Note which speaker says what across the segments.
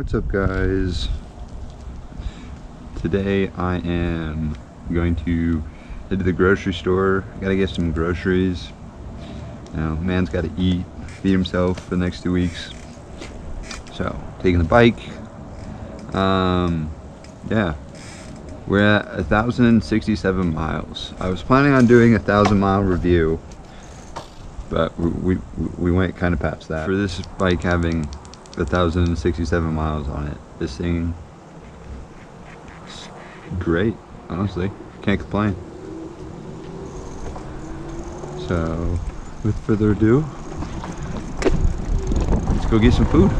Speaker 1: What's up, guys? Today I am going to head to the grocery store. I gotta get some groceries. Now, man's gotta eat, feed himself for the next 2 weeks. So, taking the bike. Yeah, we're at 1,067 miles. I was planning on doing a 1,000-mile review, but we went kind of past that. For this bike having 1,067 miles on it, this thing is great, honestly. Can't complain. So, with further ado, let's go get some food.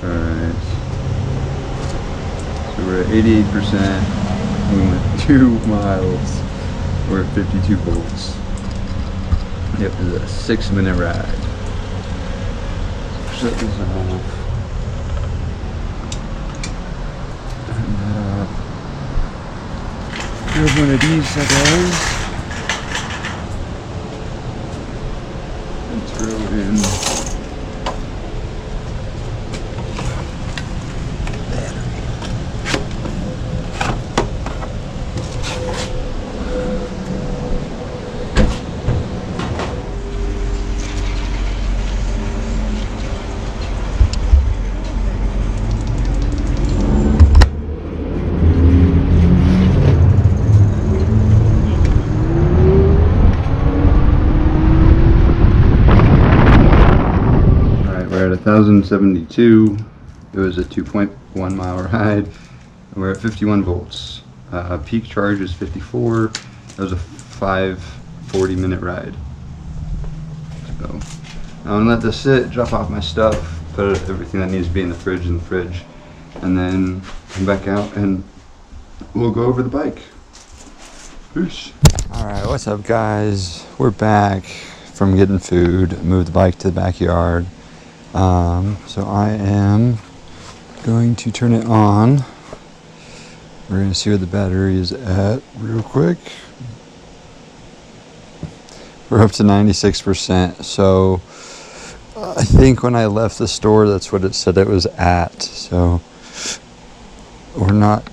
Speaker 1: Alright, so we're at 88%, we went 2 miles, we're at 52 volts. Yep, it's a 6-minute ride. Shut this off. Turn that up. Here's one of these guys. And throw in We're at 1,072. It was a 2.1 mile ride, and we're at 51 volts. Peak charge is 54. That was a 40-minute ride. So I'm gonna let this sit, drop off my stuff, put everything that needs to be in the fridge, and then come back out and we'll go over the bike. Peace. All right, what's up, guys? We're back from getting food. Moved the bike to the backyard. So I am going to turn it on. We're going to see where the battery is at real quick. We're up to 96%. So I think when I left the store, that's what it said it was at. So we're not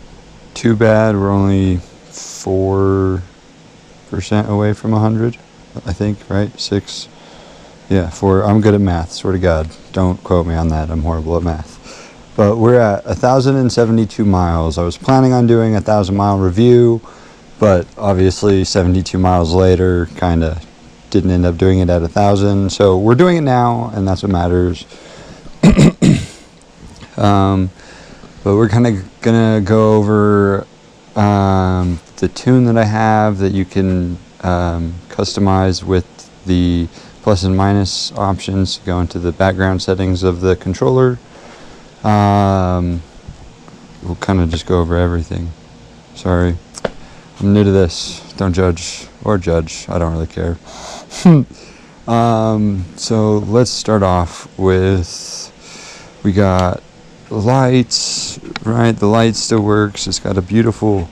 Speaker 1: too bad. We're only 4% away from 100, I think, right? 6. Yeah, 4. I'm good at math, swear to God. Don't quote me on that. I'm horrible at math. But we're at 1,072 miles. I was planning on doing a 1,000-mile review, but obviously 72 miles later, kind of didn't end up doing it at 1,000. So we're doing it now, and that's what matters. But we're kind of gonna go over the tune that I have that you can customize with the plus and minus options. Go into the background settings of the controller. We'll kind of just go over everything. Sorry, I'm new to this. Don't judge or judge. I don't really care. So let's start off with, we got lights, right? The light still works. It's got a beautiful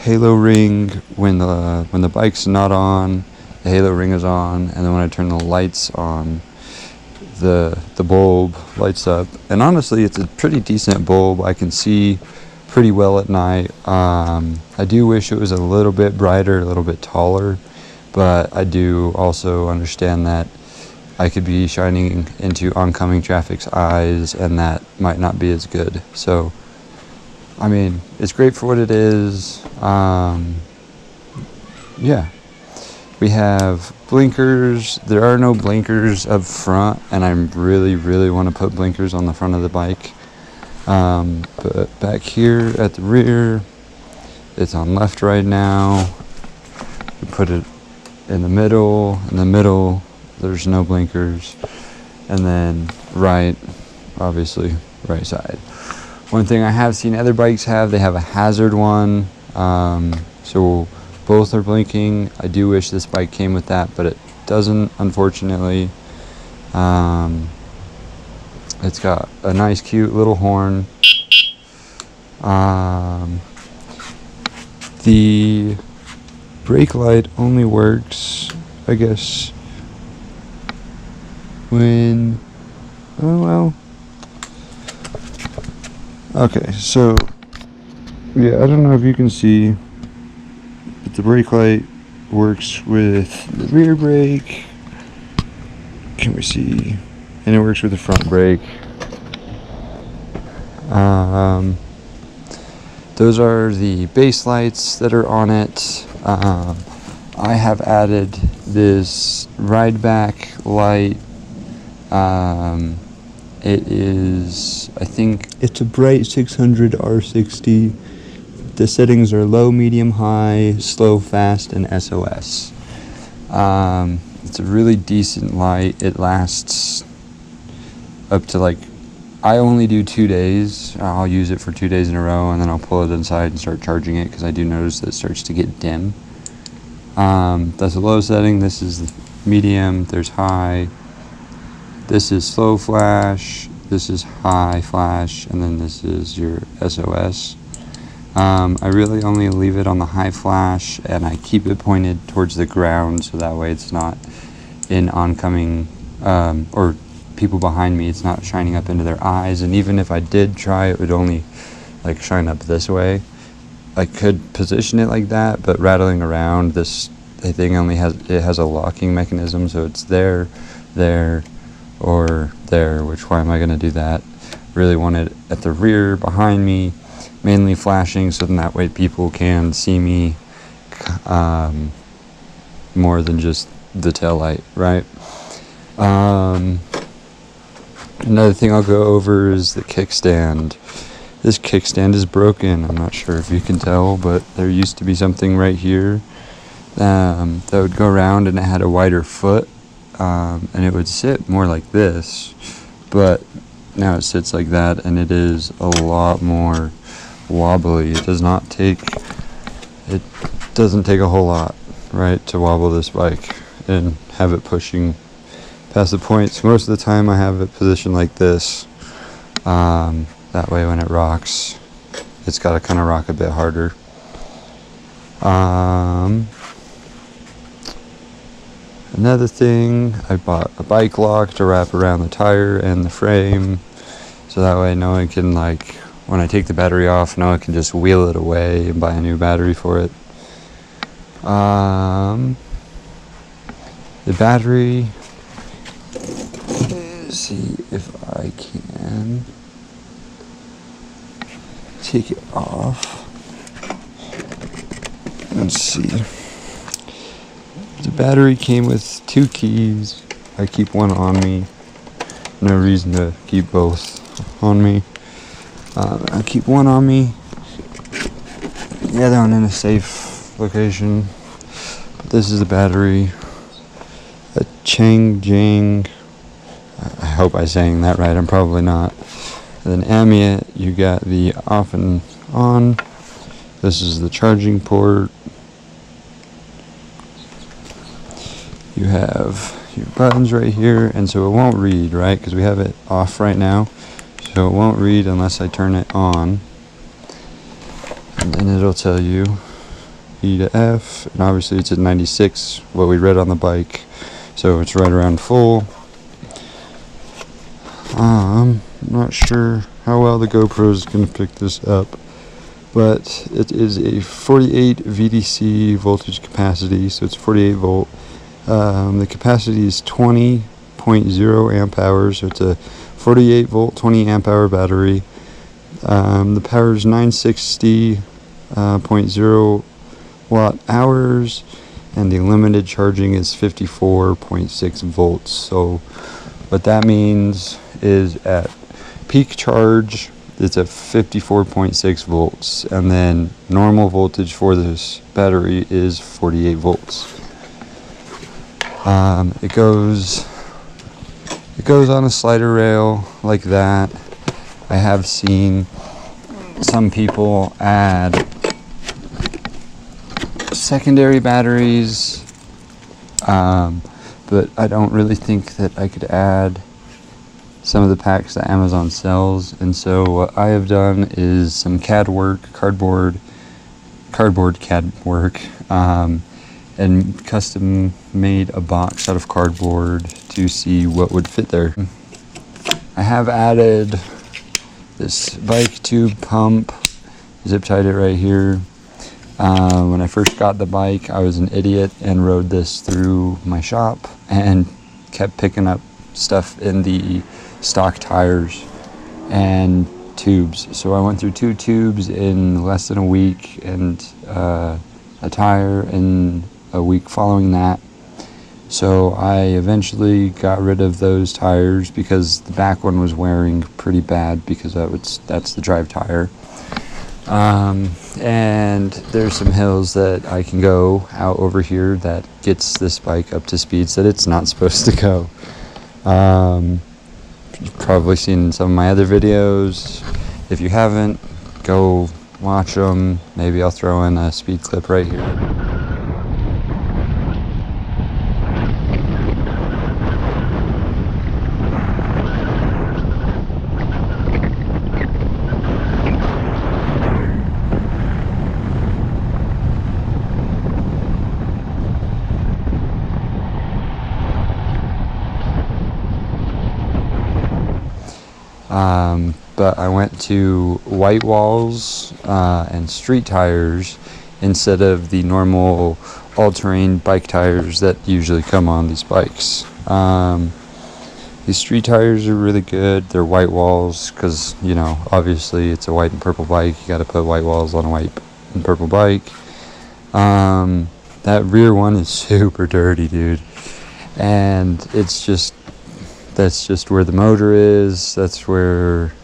Speaker 1: halo ring when the bike's not on. The halo ring is on, and then when I turn the lights on, the bulb lights up. And honestly, it's a pretty decent bulb. I can see pretty well at night. I do wish it was a little bit brighter, a little bit taller, but I do also understand that I could be shining into oncoming traffic's eyes, and that might not be as good. So, I mean, it's great for what it is. Yeah. We have blinkers. There are no blinkers up front, and I really want to put blinkers on the front of the bike. But back here at the rear, it's on left right now. We put it in the middle. In the middle, there's no blinkers. And then right, obviously, right side. One thing I have seen other bikes have, they have a hazard one. So both are blinking. I do wish this bike came with that, but it doesn't, unfortunately. It's got a nice, cute little horn. The brake light only works, I guess, when, oh well. Okay, so, yeah, I don't know if you can see, but the brake light works with the rear brake. Can we see? And it works with the front brake. Those are the base lights that are on it. I have added this ride back light. It is, I think, it's a bright 600 R60. The settings are low, medium, high, slow, fast, and SOS. It's a really decent light. It lasts up to, like, I only do 2 days. I'll use it for 2 days in a row, and then I'll pull it inside and start charging it, because I do notice that it starts to get dim. That's a low setting. This is the medium. There's high. This is slow flash. This is high flash, and then this is your SOS. I really only leave it on the high flash, and I keep it pointed towards the ground, so that way it's not in oncoming, or people behind me, it's not shining up into their eyes. And even if I did try, it would only like shine up this way. I could position it like that, but rattling around, this thing only has a locking mechanism, so it's there, or there. Which, why am I going to do that? Really want it at the rear behind me, mainly flashing, so then that way people can see me more than just the tail light, right? Another thing I'll go over is the kickstand. This kickstand is broken. I'm not sure if you can tell, but there used to be something right here that would go around, and it had a wider foot, and it would sit more like this, but now it sits like that, and it is a lot more wobbly. It doesn't take a whole lot, right, to wobble this bike and have it pushing past the points. Most of the time I have it positioned like this. That way when it rocks, it's got to kind of rock a bit harder. Another thing, I bought a bike lock to wrap around the tire and the frame, so that way no one can, like, when I take the battery off, no one can just wheel it away and buy a new battery for it. The battery, let's see if I can take it off. Let's see. The battery came with 2 keys. I keep one on me. No reason to keep both on me. I keep one on me, the other one in a safe location. This is the battery. A Changjing. I hope I'm saying that right. I'm probably not. And then Amyet, you got the off and on. This is the charging port. You have your buttons right here, and so it won't read, right? Because we have it off right now. So it won't read unless I turn it on. And then it'll tell you E to F. And obviously it's at 96, what we read on the bike. So it's right around full. I'm not sure how well the GoPro is going to pick this up, but it is a 48 VDC voltage capacity, so it's 48 volt. The capacity is 20.0 amp hours, so it's a 48 volt 20 amp hour battery. The power is 960.0 watt hours, and the limited charging is 54.6 volts. So what that means is at peak charge it's at 54.6 volts, and then normal voltage for this battery is 48 volts. It goes It goes on a slider rail like that. I have seen some people add secondary batteries, but I don't really think that I could add some of the packs that Amazon sells. And so what I have done is some CAD work, cardboard CAD work, and custom made a box out of cardboard to see what would fit there. I have added this bike tube pump, zip tied it right here. When I first got the bike, I was an idiot and rode this through my shop and kept picking up stuff in the stock tires and tubes. So I went through 2 tubes in less than a week, and a tire in a week following that. So I eventually got rid of those tires because the back one was wearing pretty bad, because that's the drive tire. And there's some hills that I can go out over here that gets this bike up to speeds that it's not supposed to go. You've probably seen some of my other videos. If you haven't, go watch them. Maybe I'll throw in a speed clip right here. But I went to white walls and street tires instead of the normal all-terrain bike tires that usually come on these bikes. These street tires are really good. They're white walls because, you know, obviously it's a white and purple bike. You got to put white walls on a white and purple bike. That rear one is super dirty, dude. And that's just where the motor is. That's where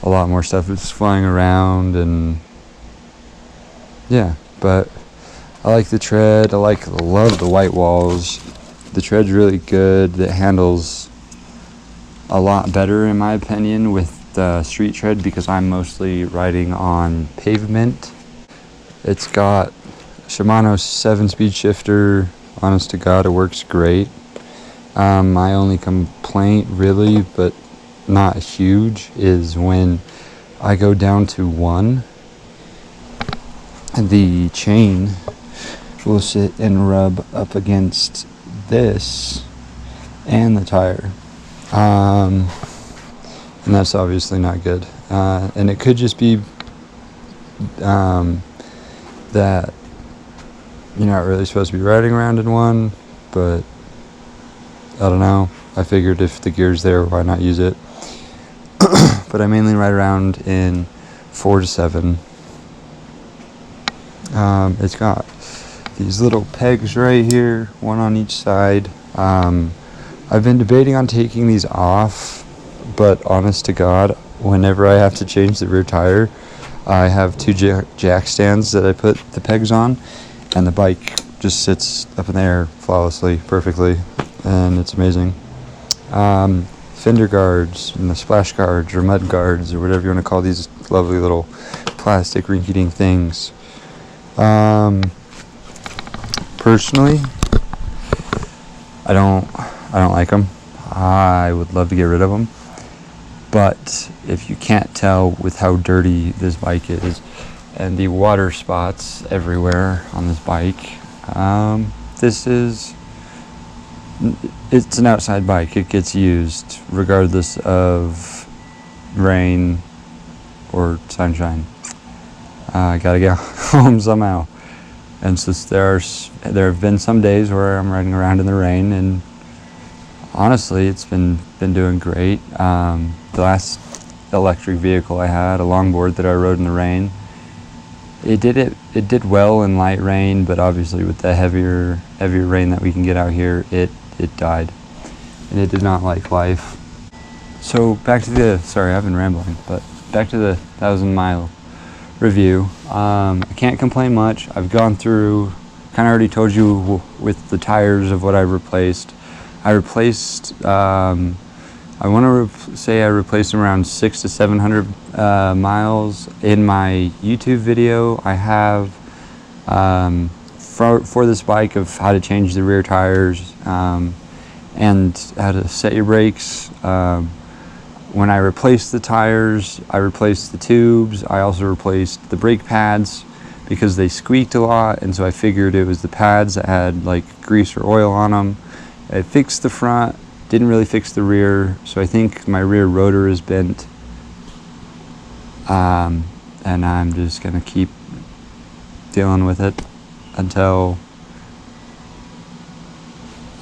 Speaker 1: a lot more stuff is flying around, and yeah, but I like the tread. Love the white walls. The tread's really good. It handles a lot better, in my opinion, with the street tread, because I'm mostly riding on pavement. It's got Shimano 7-speed shifter. Honest to God, it works great. My only complaint, really, but not huge, is when I go down to 1, the chain will sit and rub up against this and the tire. And that's obviously not good. And it could just be that you're not really supposed to be riding around in 1, but I don't know. I figured if the gear's there, why not use it? But I mainly ride around in 4 to 7. It's got these little pegs right here, one on each side. I've been debating on taking these off, but honest to God, whenever I have to change the rear tire, I have 2 jack stands that I put the pegs on, and the bike just sits up in the air flawlessly, perfectly, and it's amazing. Fender guards and the splash guards or mud guards or whatever you want to call these lovely little plastic rinky-dink things. Personally, I don't like them. I would love to get rid of them, but if you can't tell with how dirty this bike is and the water spots everywhere on this bike, it's an outside bike. It gets used regardless of rain or sunshine. I gotta get home somehow. And since there have been some days where I'm riding around in the rain, and honestly, it's been doing great. The last electric vehicle I had, a longboard that I rode in the rain, it did well in light rain, but obviously with the heavier rain that we can get out here, it died, and it did not like life. So back to sorry, I've been rambling, but back to the 1,000-mile review. I can't complain much. I've gone through, kind of already told you with the tires of what I replaced. I replaced, I want to say I replaced around 600 to 700 miles. In my YouTube video, I have for this bike of how to change the rear tires and how to set your brakes. When I replaced the tires, I replaced the tubes. I also replaced the brake pads because they squeaked a lot, and so I figured it was the pads that had like grease or oil on them. I fixed the front, didn't really fix the rear, so I think my rear rotor is bent. And I'm just gonna keep dealing with it until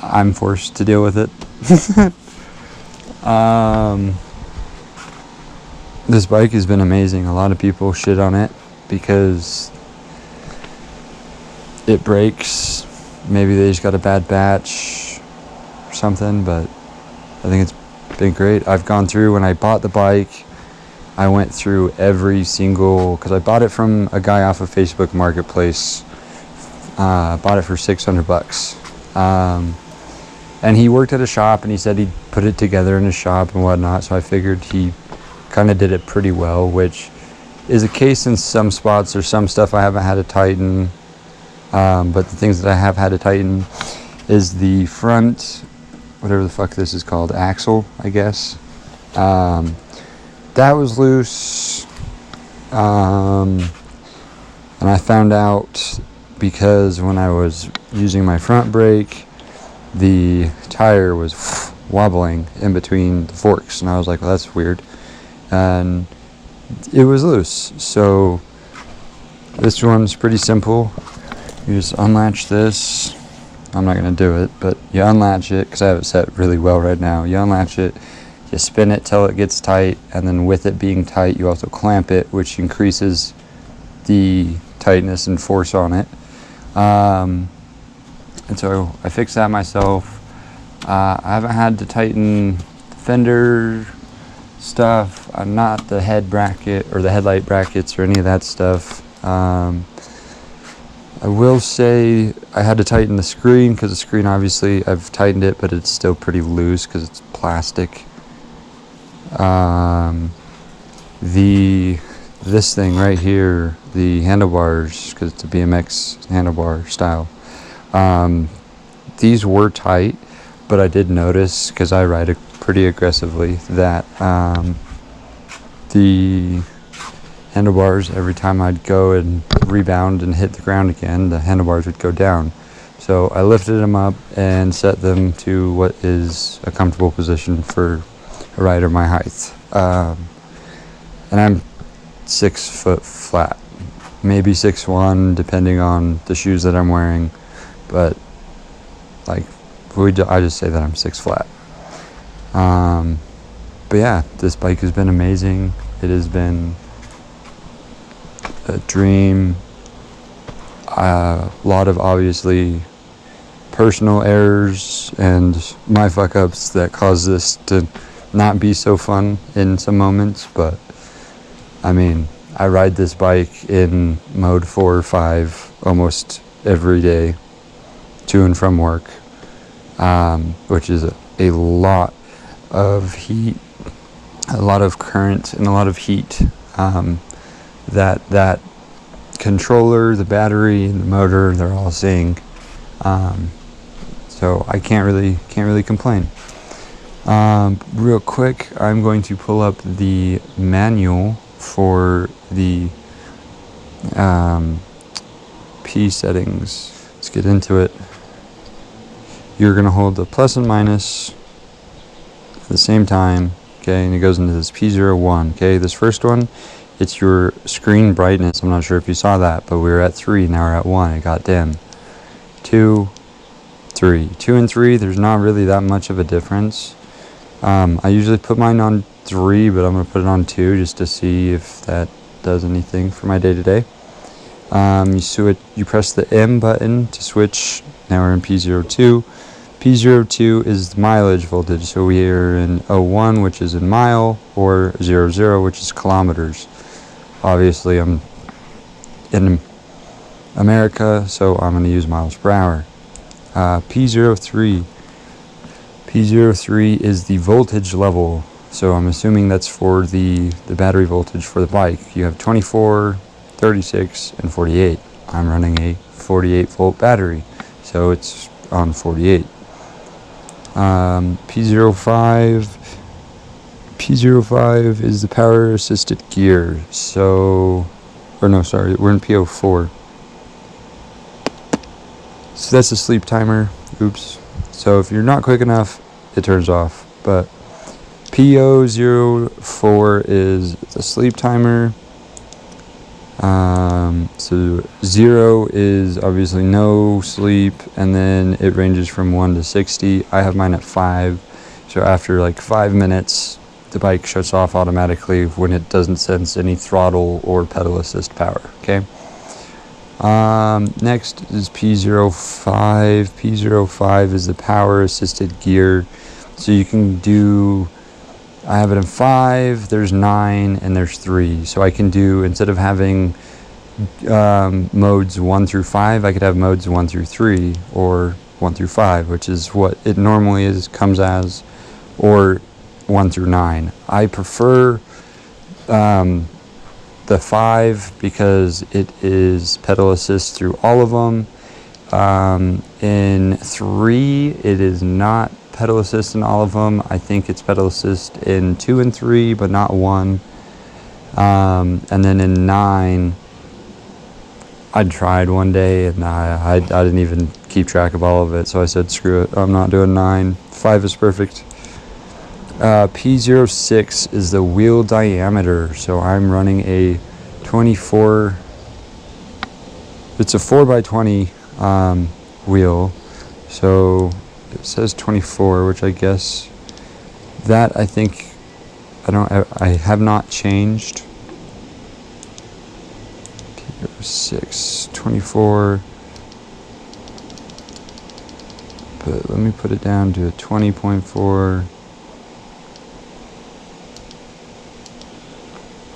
Speaker 1: I'm forced to deal with it. This bike has been amazing. A lot of people shit on it because it breaks. Maybe they just got a bad batch or something, but I think it's been great. I've gone through, when I bought the bike, I went through every single, because I bought it from a guy off of Facebook Marketplace. Bought it for $600. And he worked at a shop, and he said he'd put it together in his shop and whatnot, so I figured he kind of did it pretty well, which is a case in some spots. There's some stuff I haven't had to tighten, but the things that I have had to tighten is the front, whatever the fuck this is called, axle, I guess. That was loose, and I found out because when I was using my front brake, the tire was wobbling in between the forks, and I was like, well, that's weird. And it was loose. So this one's pretty simple. You just unlatch this. I'm not gonna do it, but you unlatch it because I have it set really well right now. You unlatch it, you spin it till it gets tight, and then with it being tight, you also clamp it, which increases the tightness and force on it. And so I fixed that myself. I haven't had to tighten the fender stuff. I'm not the head bracket or the headlight brackets or any of that stuff. I will say I had to tighten the screen because the screen, obviously I've tightened it, but it's still pretty loose because it's plastic. This thing right here, the handlebars, because it's a BMX handlebar style, these were tight, but I did notice, because I ride it pretty aggressively, that the handlebars, every time I'd go and rebound and hit the ground again, the handlebars would go down. So I lifted them up and set them to what is a comfortable position for a rider my height. And I'm 6 foot flat, maybe 6'1", depending on the shoes that I'm wearing, but like I just say that I'm 6 flat. But yeah, this bike has been amazing. It has been a dream. A lot of obviously personal errors and my fuck ups that caused this to not be so fun in some moments, but I mean, I ride this bike in mode 4 or 5 almost every day to and from work, which is a lot of heat, a lot of current, and a lot of heat. That controller, the battery, and the motor, they're all seeing. So I can't really complain. Real quick, I'm going to pull up the manual for the P settings. Let's get into it. You're going to hold the plus and minus at the same time, okay, and it goes into this P01, okay. This first one, it's your screen brightness. I'm not sure if you saw that, but we were at 3, now we're at 1, it got dim. 2, 3. 2 and 3, there's not really that much of a difference. I usually put mine on 3, but I'm going to put it on 2 just to see if that does anything for my day-to-day. You press the M button to switch. Now we're in P02. P02 is the mileage voltage, so we are in 01, which is in mile, or 00, which is kilometers. Obviously, I'm in America, so I'm going to use miles per hour. P03, P03 is the voltage level. So I'm assuming that's for the battery voltage for the bike. You have 24, 36, and 48. I'm running a 48 volt battery, so it's on 48. P05 is the power assisted gear. So, or no, sorry, we're in P04. So that's a sleep timer. Oops. So if you're not quick enough, it turns off. But P004 is the sleep timer. So 0 is obviously no sleep, and then it ranges from 1 to 60. I have mine at 5. So after like 5 minutes, the bike shuts off automatically when it doesn't sense any throttle or pedal assist power. Okay. Next is P05. P05 is the power assisted gear. So you can do, I have it in 5, there's 9, and there's 3. So I can do, instead of having modes 1 through 5, I could have modes 1 through 3 or 1 through 5, which is what it normally comes as, or 1 through 9. I prefer the 5 because it is pedal assist through all of them. In 3, it is not pedal assist in all of them. I think it's pedal assist in 2 and 3, but not 1. And then in 9, I tried one day and I didn't even keep track of all of it, so I said screw it, I'm not doing 9. 5 is perfect. P06 is the wheel diameter, so I'm running a 24, it's a 4x20 wheel, so it says 24, which I guess that I have not changed. P06 24, but let me put it down to a 20.4.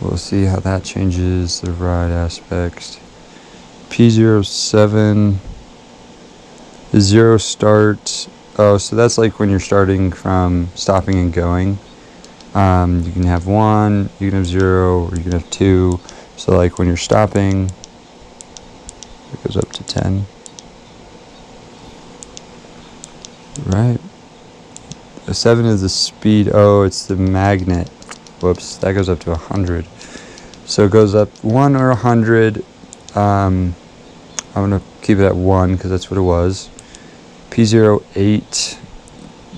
Speaker 1: We'll see how that changes the ride aspects. P07 is 0 start. Oh, so that's like when you're starting from stopping and going. You can have 1, you can have 0, or you can have 2. So like when you're stopping, it goes up to 10. Right. A 7 is the speed. Oh, it's the magnet. Whoops, that goes up to 100. So it goes up 1 or 100. I'm going to keep it at 1 because that's what it was. P08,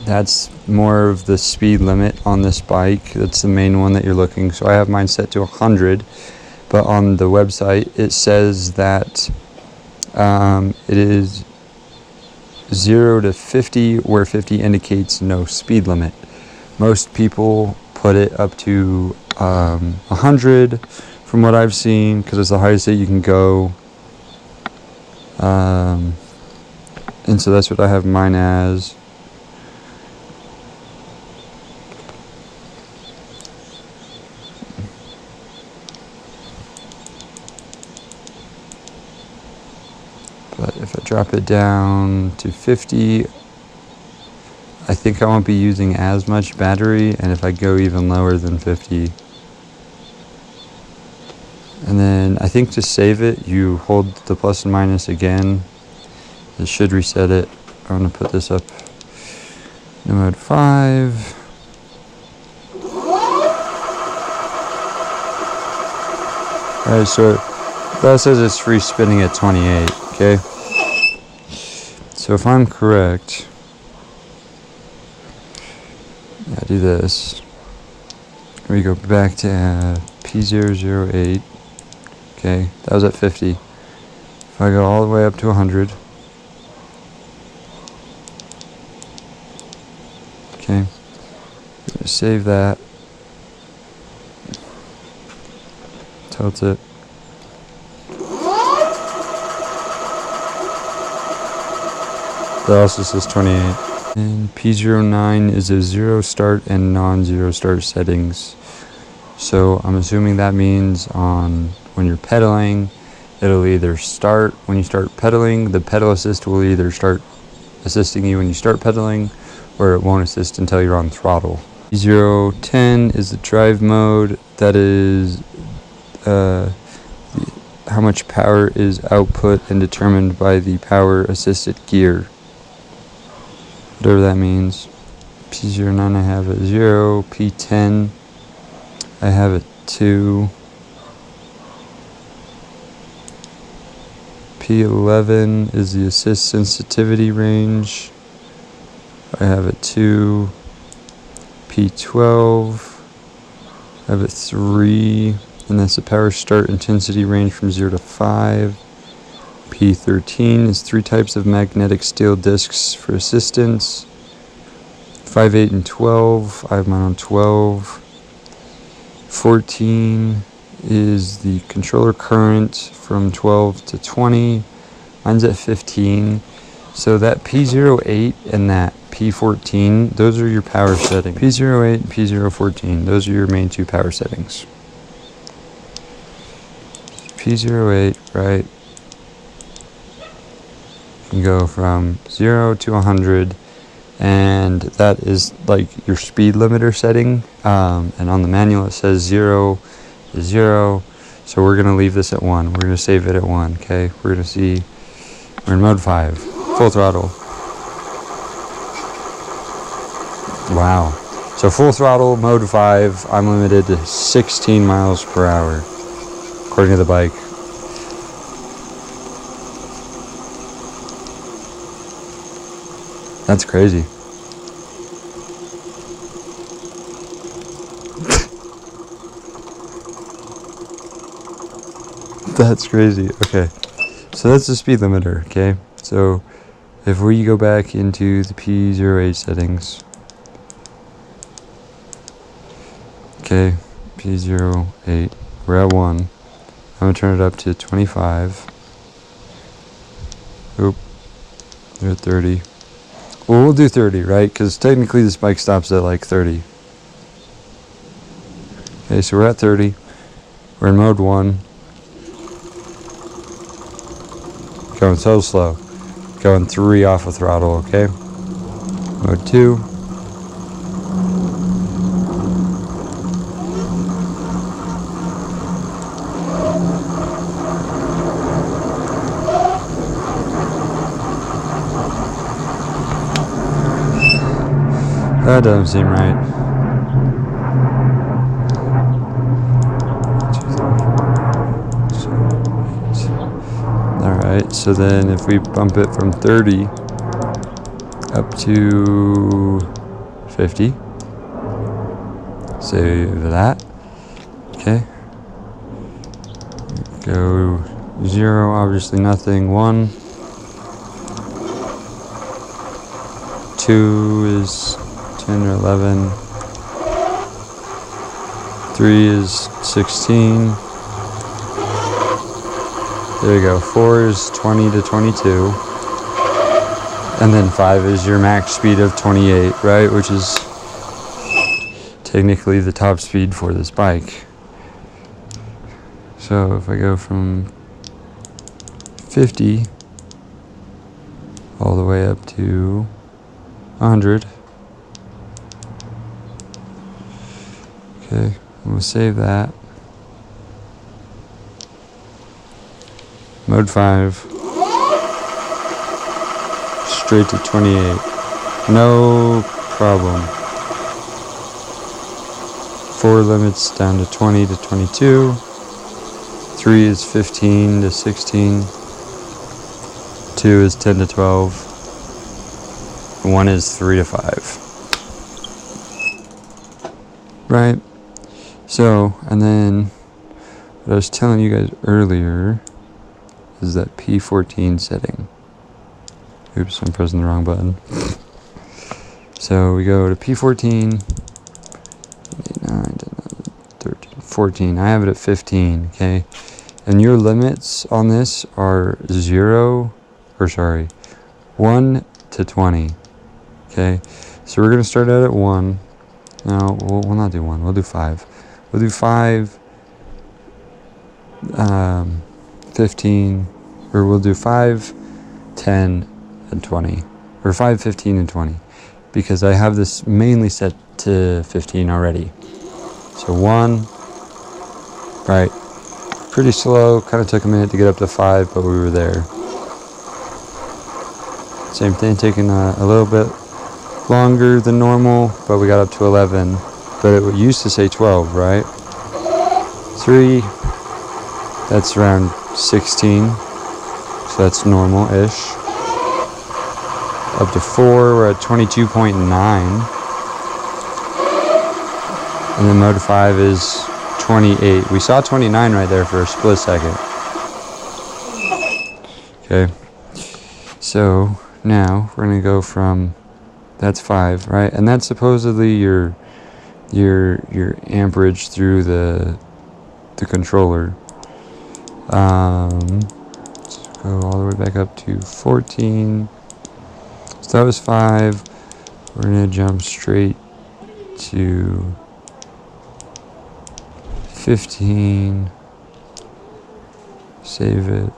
Speaker 1: that's more of the speed limit on this bike. That's the main one that you're looking. So I have mine set to 100, but on the website it says that it is 0 to 50, where 50 indicates no speed limit. Most people put it up to 100 from what I've seen, because it's the highest that you can go. And so that's what I have mine as. But if I drop it down to 50, I think I won't be using as much battery, and if I go even lower than 50. And then I think to save it, you hold the plus and minus again. It should reset it. I'm going to put this up in mode 5. Alright, so that says it's free spinning at 28, okay? So if I'm correct, I do this. We go back to P008. Okay, that was at 50. If I go all the way up to 100. Okay, I'm gonna save that. Tilt it. That also says 28. And P09 is a 0 start and non-zero start settings. So I'm assuming that means when you're pedaling, it'll either start when you start pedaling, the pedal assist will either start assisting you when you start pedaling, or it won't assist until you're on throttle. P010 is the drive mode. That is how much power is output and determined by the power assisted gear, whatever that means. P09 I have at 0, P10 I have at 2, P11 is the assist sensitivity range, I have at 2, P12 I have at 3, and that's the power start intensity range from 0 to 5. P13 is 3 types of magnetic steel discs for assistance. 5, 8, and 12. I have mine on 12. 14 is the controller current from 12 to 20. Mine's at 15. So that P08 and that P14, those are your power settings. P08 and P014, those are your main 2 power settings. P08, right? You can go from 0 to 100, and that is like your speed limiter setting. And on the manual it says 0 is 0, so we're going to leave this at 1. We're going to save it at 1, okay? We're going to see, we're in mode 5, full throttle. Wow. So full throttle, mode 5, I'm limited to 16 miles per hour, according to the bike. That's crazy. That's crazy. Okay. So that's the speed limiter, okay? So if we go back into the P08 settings, okay, P08, we're at 1. I'm going to turn it up to 25. Oop, we're at 30. Well, we'll do 30, right? Because technically this bike stops at like 30. Okay, so we're at 30. We're in mode 1. Going so slow. Going 3 off of throttle, okay? Mode 2. That doesn't seem right. Alright, so then if we bump it from 30 up to 50, save that. Okay. Go 0, obviously nothing. 1. 2 is 10 or 11. 3 is 16. There you go. 4 is 20 to 22. And then 5 is your max speed of 28, right? Which is technically the top speed for this bike. So if I go from 50 all the way up to 100. Okay, we'll save that. Mode 5. Straight to 28. No problem. 4 limits down to 20 to 22. 3 is 15 to 16. 2 is 10 to 12. 1 is 3 to 5. Right? So, and then what I was telling you guys earlier is that P14 setting. Oops, I'm pressing the wrong button. So we go to P14, 9, 13, 14. I have it at 15, okay? And your limits on this are 1 to 20, okay? So we're going to start out at 1. No, we'll not do 1. We'll do 5. We'll do 5, 15, or we'll do 5, 10, and 20. Or 5, 15, and 20. because I have this mainly set to 15 already. So 1, right, pretty slow, kind of took a minute to get up to 5, but we were there. Same thing, taking a little bit longer than normal, but we got up to 11. But it used to say 12, right? 3, that's around 16, so that's normal-ish. Up to 4, we're at 22.9. And then mode 5 is 28. We saw 29 right there for a split second. Okay, so now we're gonna go from, that's 5, right? And that's supposedly your amperage through the controller. Let's go all the way back up to 14. So that was 5. We're gonna jump straight to 15. Save it.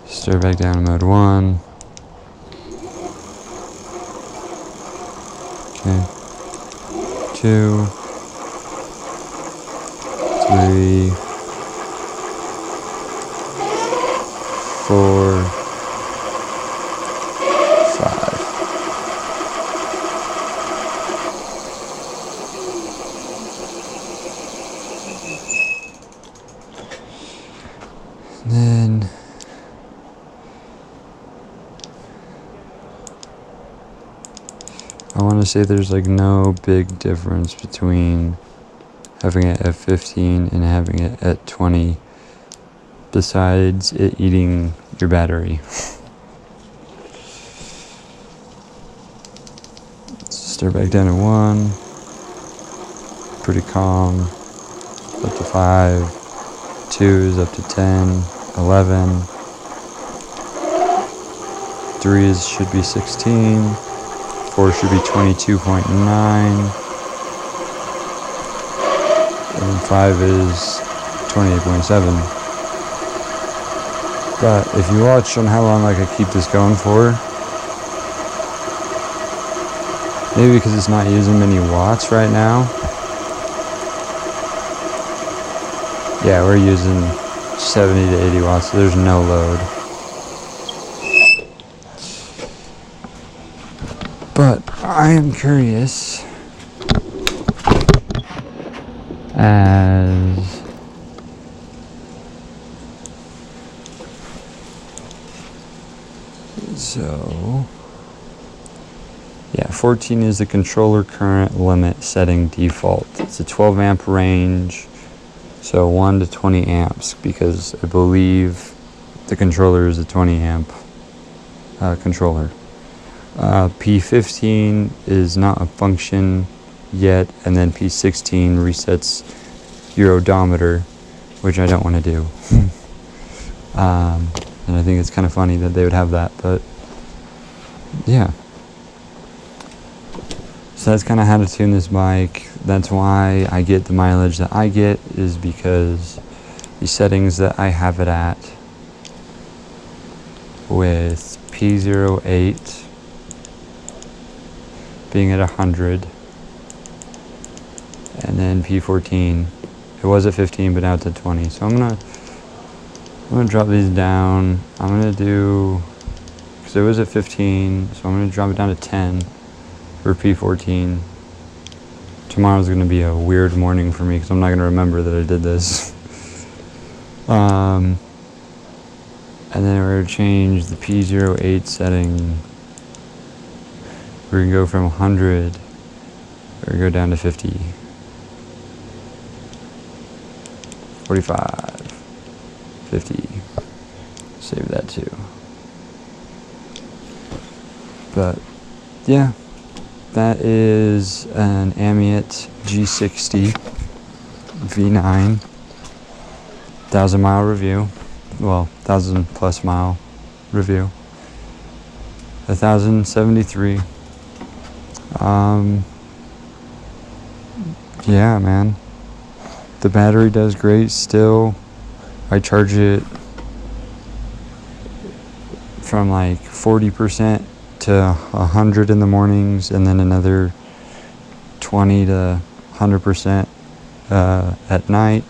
Speaker 1: Start back down to mode 1. Okay. 2, 3, 4, 5. And then I want to say there's like no big difference between having it at 15 and having it at 20, besides it eating your battery. Start back down to 1. Pretty calm. Up to 5. 2 is up to 10. 11. 3 should be 16. 4 should be 22.9. And 5 is 28.7. But if you watch on how long I keep this going for, maybe because it's not using many watts right now. Yeah, we're using 70 to 80 watts, so there's no load. But I am curious as so yeah, 14 is the controller current limit setting default. It's a 12 amp range, so 1 to 20 amps, because I believe the controller is a 20 amp controller. P15 is not a function yet, and then P16 resets your odometer, which I don't want to do. And I think it's kind of funny that they would have that, but yeah. So that's kind of how to tune this bike. That's why I get the mileage that I get, is because the settings that I have it at with P08 being at 100, and then P14, it was at 15 but now it's at 20. So I'm gonna drop these down. I'm gonna do, because it was at 15, so I'm gonna drop it down to 10 for P14. Tomorrow's gonna be a weird morning for me because I'm not gonna remember that I did this. And then we're gonna change the P08 setting. We're gonna go from 100, we're gonna go down to 50, 45, 50, save that too. But yeah, that is an Amyet G60 V-9 1,000-mile review. Well, 1,000+ mile review. 1,073. Yeah, man. The battery does great still. I charge it from like 40% to 100 in the mornings, and then another 20 to 100% at night.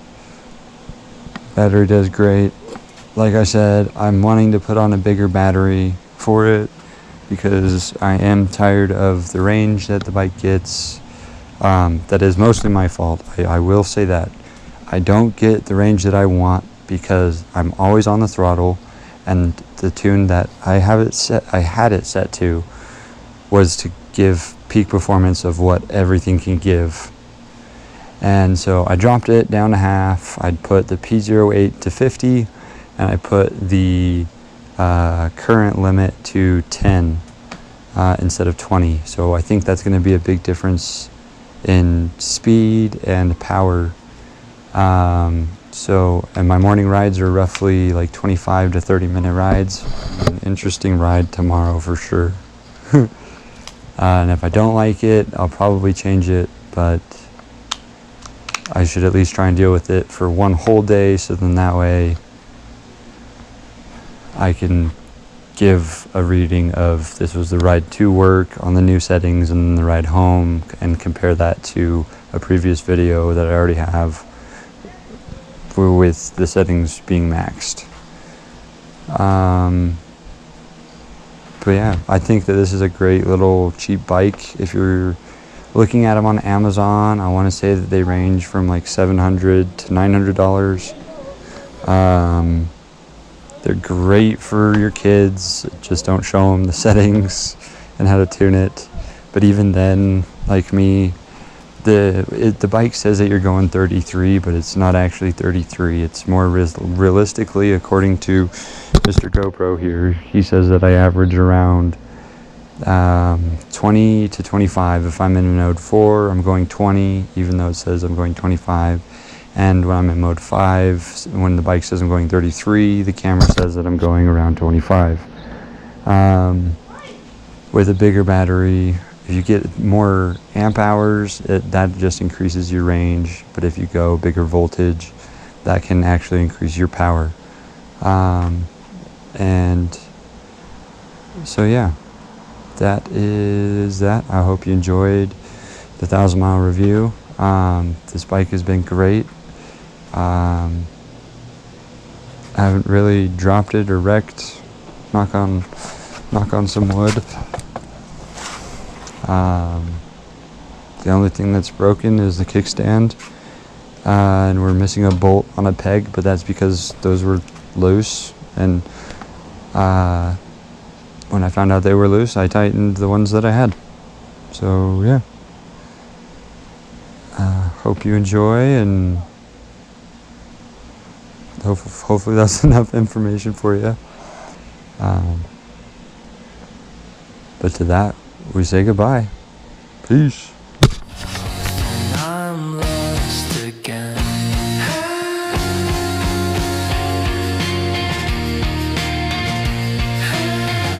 Speaker 1: Battery does great. Like I said, I'm wanting to put on a bigger battery for it because I am tired of the range that the bike gets. That is mostly my fault. I will say that. I don't get the range that I want because I'm always on the throttle, and the tune that I had it set to was to give peak performance of what everything can give. And so I dropped it down to half. I'd put the P08 to 50, and I put the current limit to 10 instead of 20. So I think that's going to be a big difference in speed and power. And my morning rides are roughly like 25 to 30 minute rides. An interesting ride tomorrow for sure. And if I don't like it, I'll probably change it, but I should at least try and deal with it for one whole day, so then that way I can give a reading of this was the ride to work on the new settings and then the ride home, and compare that to a previous video that I already have with the settings being maxed. But yeah, I think that this is a great little cheap bike. If you're looking at them on Amazon, I want to say that they range from like $700 to $900. They're great for your kids. Just don't show them the settings and how to tune it. But even then, like me, the bike says that you're going 33, but it's not actually 33. It's more realistically, according to Mr. GoPro here, he says that I average around 20 to 25. If I'm in a mode 4, I'm going 20, even though it says I'm going 25. And when I'm in mode 5, when the bike says I'm going 33, the camera says that I'm going around 25. With a bigger battery, if you get more amp hours, that just increases your range. But if you go bigger voltage, that can actually increase your power. And so yeah, that is that. I hope you enjoyed the 1,000-mile review. This bike has been great. I haven't really dropped it or wrecked. Knock on some wood. The only thing that's broken is the kickstand, and we're missing a bolt on a peg, but that's because those were loose, and when I found out they were loose, I tightened the ones that I had. So yeah, hope you enjoy, and hopefully that's enough information for you. But to that, we say goodbye. Peace.